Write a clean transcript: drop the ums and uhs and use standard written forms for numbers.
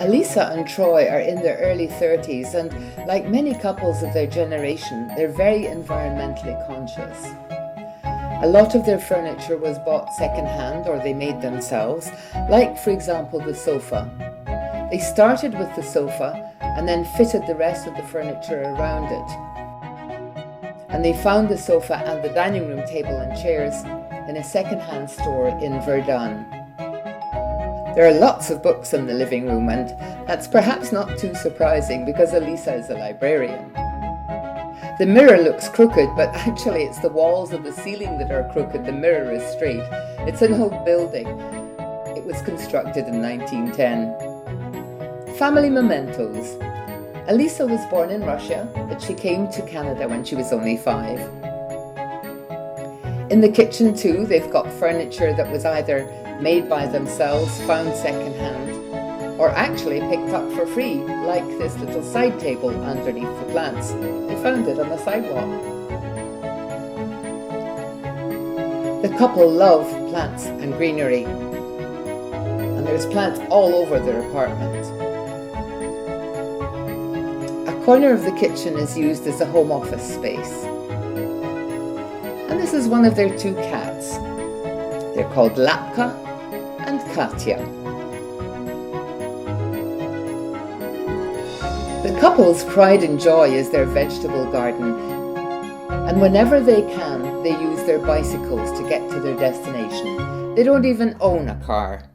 Alisa and Troy are in their early 30s and, like many couples of their generation, they're very environmentally conscious. A lot of their furniture was bought second-hand or they made themselves, like, for example, the sofa. They started with the sofa and then fitted the rest of the furniture around it. And they found the sofa and the dining room table and chairs in a second-hand store in Verdun. There are lots of books in the living room, and that's perhaps not too surprising because Alisa is a librarian. The mirror looks crooked, but actually it's the walls and the ceiling that are crooked. The mirror is straight. It's an old building. It was constructed in 1910. Family mementos. Alisa was born in Russia, but she came to Canada when she was only 5. In the kitchen too, they've got furniture that was either made by themselves, found second-hand, or actually picked up for free, like this little side table underneath the plants. They found it on the sidewalk. The couple love plants and greenery, and there's plants all over their apartment. A corner of the kitchen is used as a home office space. And this is one of their 2 cats. They're called Lapka and Katya. The couple's pride and joy is their vegetable garden, and whenever they can, they use their bicycles to get to their destination. They don't even own a car.